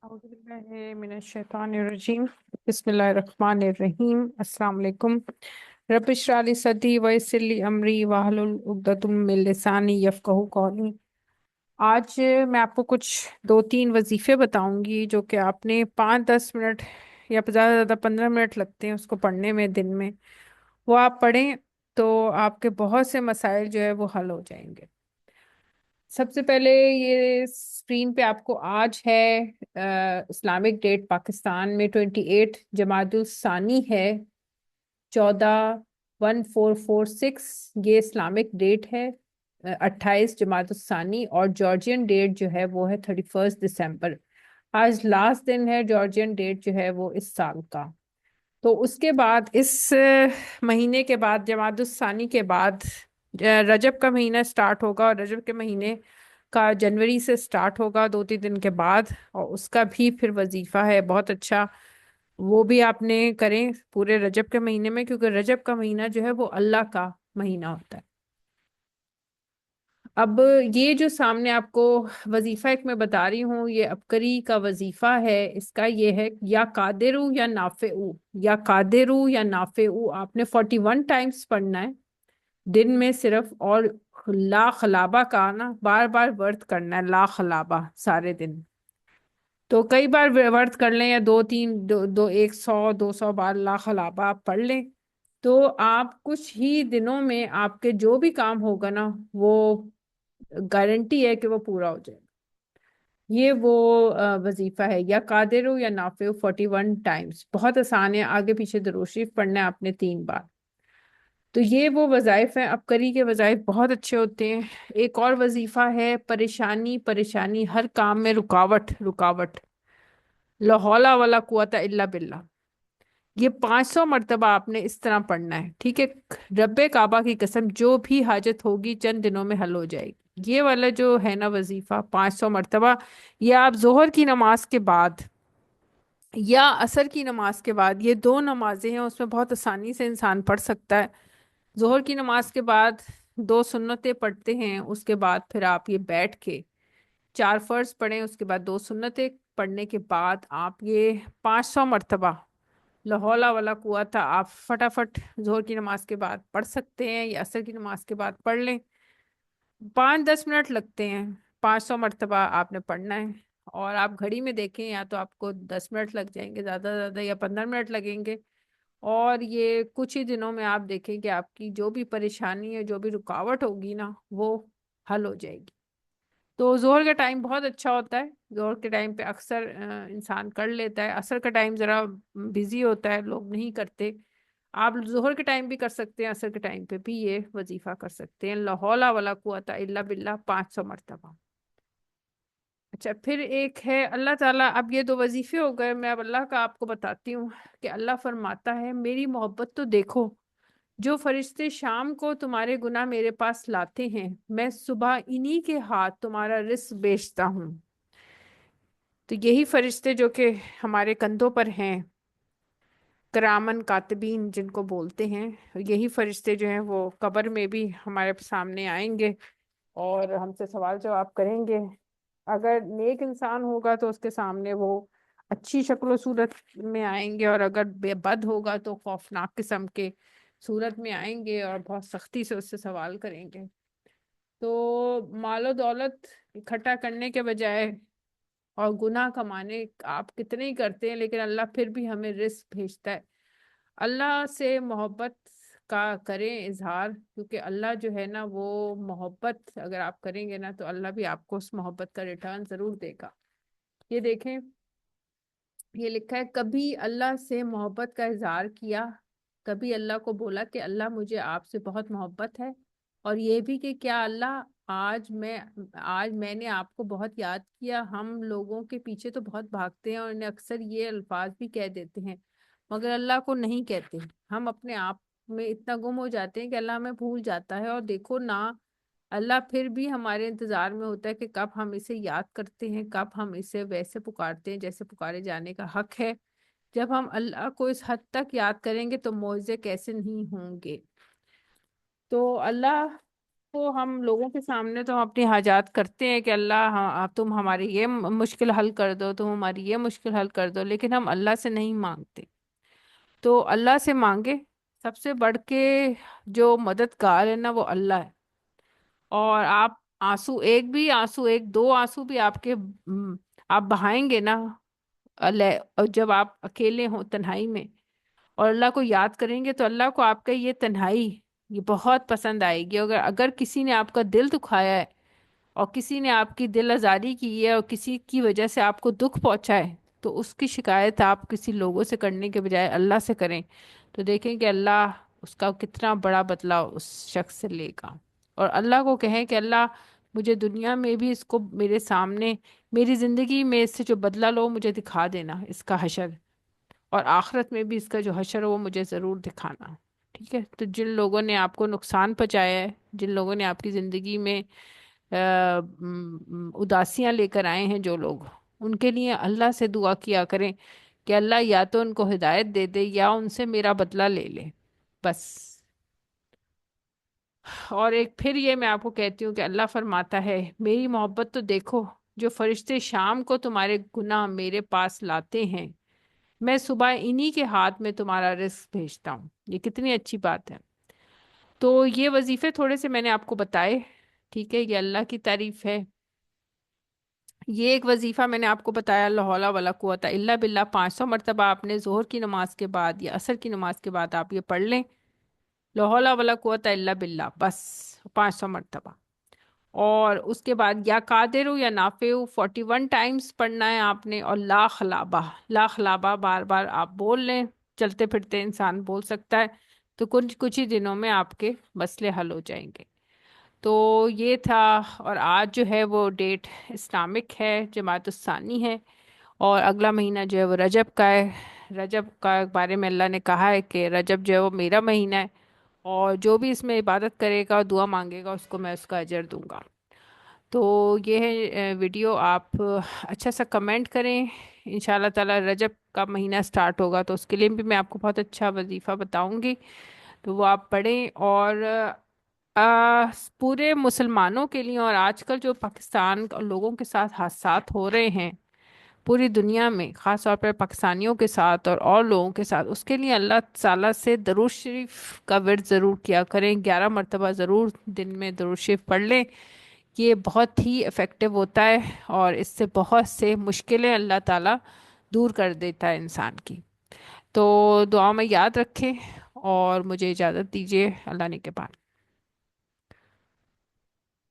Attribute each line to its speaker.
Speaker 1: اعوذ باللہ من الشیطان الرجیم بسم اللہ الرحمن الرحیم السلام علیکم رب اشرح لی صدری ویسر لی امری واحلل عقدۃ من لسانی یفقہوا قولی۔ آج میں آپ کو کچھ 2-3 وظیفے بتاؤں گی جو کہ آپ نے 5-10 منٹ یا زیادہ سے زیادہ 15 منٹ لگتے ہیں اس کو پڑھنے میں دن میں، وہ آپ پڑھیں تو آپ کے بہت سے مسائل جو ہے وہ حل ہو جائیں گے۔ سب سے پہلے یہ اسکرین پہ آپ کو آج ہے اسلامک ڈیٹ پاکستان میں 28 جمادی الثانی ہے، 14/1446 یہ اسلامک ڈیٹ ہے، 28 جمادی الثانی، اور جارجین ڈیٹ جو ہے وہ ہے 31 دسمبر۔ آج لاسٹ دن ہے جارجین ڈیٹ جو ہے وہ اس سال کا۔ تو اس کے بعد اس مہینے کے بعد جمادی الثانی کے بعد رجب کا مہینہ سٹارٹ ہوگا، اور رجب کے مہینے کا جنوری سے سٹارٹ ہوگا 2-3 دن کے بعد، اور اس کا بھی پھر وظیفہ ہے بہت اچھا، وہ بھی آپ نے کریں پورے رجب کے مہینے میں، کیونکہ رجب کا مہینہ جو ہے وہ اللہ کا مہینہ ہوتا ہے۔ اب یہ جو سامنے آپ کو وظیفہ ایک میں بتا رہی ہوں، یہ عبقری کا وظیفہ ہے، اس کا یہ ہے یا قادرو یا نافعو، یا قادرو یا نافعو، آپ نے 41 ٹائمز پڑھنا ہے دن میں صرف، اور لا خلابہ کا نا بار بار ورد کرنا ہے، لا خلابہ سارے دن۔ تو کئی بار ورد کر لیں، یا 100-200 بار لا خلابہ آپ پڑھ لیں، تو آپ کچھ ہی دنوں میں آپ کے جو بھی کام ہوگا نا وہ گارنٹی ہے کہ وہ پورا ہو جائے۔ یہ وہ وظیفہ ہے یا قادر ہو یا نافع ہو، 41 ٹائمز، بہت آسان ہے، آگے پیچھے درود شریف پڑھنا ہے آپ نے 3 بار۔ تو یہ وہ وظائف ہیں، عبقری کے وظائف بہت اچھے ہوتے ہیں۔ ایک اور وظیفہ ہے پریشانی پریشانی، ہر کام میں رکاوٹ رکاوٹ، لا حول ولا قوت الا باللہ، یہ 500 مرتبہ آپ نے اس طرح پڑھنا ہے، ٹھیک ہے؟ رب کعبہ کی قسم جو بھی حاجت ہوگی چند دنوں میں حل ہو جائے گی۔ یہ والا جو ہے نا وظیفہ 500 مرتبہ، یہ آپ ظہر کی نماز کے بعد یا عصر کی نماز کے بعد، یہ 2 نمازیں ہیں اس میں بہت آسانی سے انسان پڑھ سکتا ہے۔ ظہر کی نماز کے بعد 2 سنتیں پڑھتے ہیں، اس کے بعد پھر آپ یہ بیٹھ کے 4 فرض پڑھیں، اس کے بعد 2 سنتیں پڑھنے کے بعد آپ یہ 500 مرتبہ لا حول ولا قوت آپ فٹافٹ ظہر کی نماز کے بعد پڑھ سکتے ہیں، یا عصر کی نماز کے بعد پڑھ لیں۔ 5-10 منٹ لگتے ہیں، 500 مرتبہ آپ نے پڑھنا ہے، اور آپ گھڑی میں دیکھیں یا تو آپ کو 10 منٹ لگ جائیں گے زیادہ سے زیادہ، یا 15 منٹ لگیں گے، اور یہ کچھ ہی دنوں میں آپ دیکھیں کہ آپ کی جو بھی پریشانی ہے، جو بھی رکاوٹ ہوگی نا، وہ حل ہو جائے گی۔ تو ظہر کا ٹائم بہت اچھا ہوتا ہے، ظہر کے ٹائم پہ اکثر انسان کر لیتا ہے، عصر کا ٹائم ذرا بزی ہوتا ہے، لوگ نہیں کرتے۔ آپ ظہر کے ٹائم بھی کر سکتے ہیں، عصر کے ٹائم پہ بھی یہ وظیفہ کر سکتے ہیں، لا حول ولا قوت الا باللہ 500 مرتبہ۔ اچھا، پھر ایک ہے اللہ تعالیٰ، اب یہ 2 وظیفے ہو گئے، میں اب اللہ کا آپ کو بتاتی ہوں کہ اللہ فرماتا ہے میری محبت تو دیکھو، جو فرشتے شام کو تمہارے گناہ میرے پاس لاتے ہیں، میں صبح انہی کے ہاتھ تمہارا رزق بیچتا ہوں۔ تو یہی فرشتے جو کہ ہمارے کندھوں پر ہیں، کرامن کاتبین جن کو بولتے ہیں، یہی فرشتے جو ہیں وہ قبر میں بھی ہمارے سامنے آئیں گے اور ہم سے سوال جواب کریں گے۔ اگر نیک انسان ہوگا تو اس کے سامنے وہ اچھی شکل و صورت میں آئیں گے، اور اگر بے بد ہوگا تو خوفناک قسم کے صورت میں آئیں گے اور بہت سختی سے اس سے سوال کریں گے۔ تو مال و دولت اکٹھا کرنے کے بجائے اور گناہ کمانے آپ کتنے ہی کرتے ہیں، لیکن اللہ پھر بھی ہمیں رزق بھیجتا ہے۔ اللہ سے محبت کا کریں اظہار، کیونکہ اللہ جو ہے نا وہ محبت اگر آپ کریں گے نا تو اللہ بھی آپ کو اس محبت کا ریٹرن ضرور دے گا۔ یہ دیکھیں، یہ لکھا ہے کبھی اللہ سے محبت کا اظہار کیا، کبھی اللہ کو بولا کہ اللہ مجھے آپ سے بہت محبت ہے، اور یہ بھی کہ کیا اللہ آج میں نے آپ کو بہت یاد کیا۔ ہم لوگوں کے پیچھے تو بہت بھاگتے ہیں اور انہیں اکثر یہ الفاظ بھی کہہ دیتے ہیں، مگر اللہ کو نہیں کہتے۔ ہم اپنے آپ میں اتنا گم ہو جاتے ہیں کہ اللہ ہمیں بھول جاتا ہے، اور دیکھو نا، اللہ پھر بھی ہمارے انتظار میں ہوتا ہے کہ کب ہم اسے یاد کرتے ہیں، کب ہم اسے ویسے پکارتے ہیں جیسے پکارے جانے کا حق ہے۔ جب ہم اللہ کو اس حد تک یاد کریں گے تو معجزے کیسے نہیں ہوں گے۔ تو اللہ تو ہم لوگوں کے سامنے تو ہم اپنی حاجات کرتے ہیں کہ اللہ ہاں تم ہماری یہ مشکل حل کر دو، تم ہماری یہ مشکل حل کر دو، لیکن ہم اللہ سے نہیں مانگتے۔ تو اللہ سے مانگے، سب سے بڑھ کے جو مددگار ہے نا وہ اللہ ہے۔ اور آپ آنسو، ایک بھی آنسو، ایک دو آنسو بھی آپ کے آپ بہائیں گے نا اور جب آپ اکیلے ہوں تنہائی میں اور اللہ کو یاد کریں گے، تو اللہ کو آپ کا یہ تنہائی یہ بہت پسند آئے گی۔ اگر کسی نے آپ کا دل دکھایا ہے اور کسی نے آپ کی دل آزاری کی ہے اور کسی کی وجہ سے آپ کو دکھ پہنچا ہے، تو اس کی شکایت آپ کسی لوگوں سے کرنے کے بجائے اللہ سے کریں، تو دیکھیں کہ اللہ اس کا کتنا بڑا بدلہ اس شخص سے لے گا۔ اور اللہ کو کہیں کہ اللہ مجھے دنیا میں بھی اس کو میرے سامنے، میری زندگی میں اس سے جو بدلہ لو مجھے دکھا دینا اس کا حشر، اور آخرت میں بھی اس کا جو حشر ہو وہ مجھے ضرور دکھانا۔ ٹھیک ہے؟ تو جن لوگوں نے آپ کو نقصان پہنچایا ہے، جن لوگوں نے آپ کی زندگی میں اداسیاں لے کر آئے ہیں جو لوگ، ان کے لیے اللہ سے دعا کیا کریں کہ اللہ یا تو ان کو ہدایت دے دے یا ان سے میرا بدلہ لے لے، بس۔ اور ایک پھر یہ میں آپ کو کہتی ہوں کہ اللہ فرماتا ہے میری محبت تو دیکھو، جو فرشتے شام کو تمہارے گناہ میرے پاس لاتے ہیں، میں صبح انہی کے ہاتھ میں تمہارا رزق بھیجتا ہوں۔ یہ کتنی اچھی بات ہے۔ تو یہ وظیفے تھوڑے سے میں نے آپ کو بتائے، ٹھیک ہے، یہ اللہ کی تعریف ہے۔ یہ ایک وظیفہ میں نے آپ کو بتایا، لا حول ولا قوت الا باللہ، 500 مرتبہ آپ نے ظہر کی نماز کے بعد یا عصر کی نماز کے بعد آپ یہ پڑھ لیں، لا حول ولا قوت الا باللہ، بس 500 مرتبہ۔ اور اس کے بعد یا قادر یا نافع 41 ٹائمز پڑھنا ہے آپ نے، اور لا خلابہ، لا خلابہ بار بار آپ بول لیں، چلتے پھرتے انسان بول سکتا ہے، تو کچھ کچھ ہی دنوں میں آپ کے مسئلے حل ہو جائیں گے۔ تو یہ تھا۔ اور آج جو ہے وہ ڈیٹ اسلامک ہے، جماعت الثانی ہے، اور اگلا مہینہ جو ہے وہ رجب کا ہے۔ رجب کا بارے میں اللہ نے کہا ہے کہ رجب جو ہے وہ میرا مہینہ ہے، اور جو بھی اس میں عبادت کرے گا اور دعا مانگے گا اس کو میں اس کا اجر دوں گا۔ تو یہ ہے ویڈیو، آپ اچھا سا کمنٹ کریں۔ ان شاء اللہ تعالی رجب کا مہینہ سٹارٹ ہوگا تو اس کے لیے بھی میں آپ کو بہت اچھا وظیفہ بتاؤں گی، تو وہ آپ پڑھیں۔ اور پورے مسلمانوں کے لیے، اور آج کل جو پاکستان لوگوں کے ساتھ حادثات ہو رہے ہیں پوری دنیا میں، خاص طور پر پاکستانیوں کے ساتھ اور لوگوں کے ساتھ، اس کے لیے اللہ تعالیٰ سے درود شریف کا ورد ضرور کیا کریں، 11 مرتبہ ضرور دن میں درود شریف پڑھ لیں۔ یہ بہت ہی افیکٹو ہوتا ہے، اور اس سے بہت سے مشکلیں اللہ تعالیٰ دور کر دیتا ہے انسان کی۔ تو دعا میں یاد رکھیں، اور مجھے اجازت دیجیے، اللہ نے کے بعد۔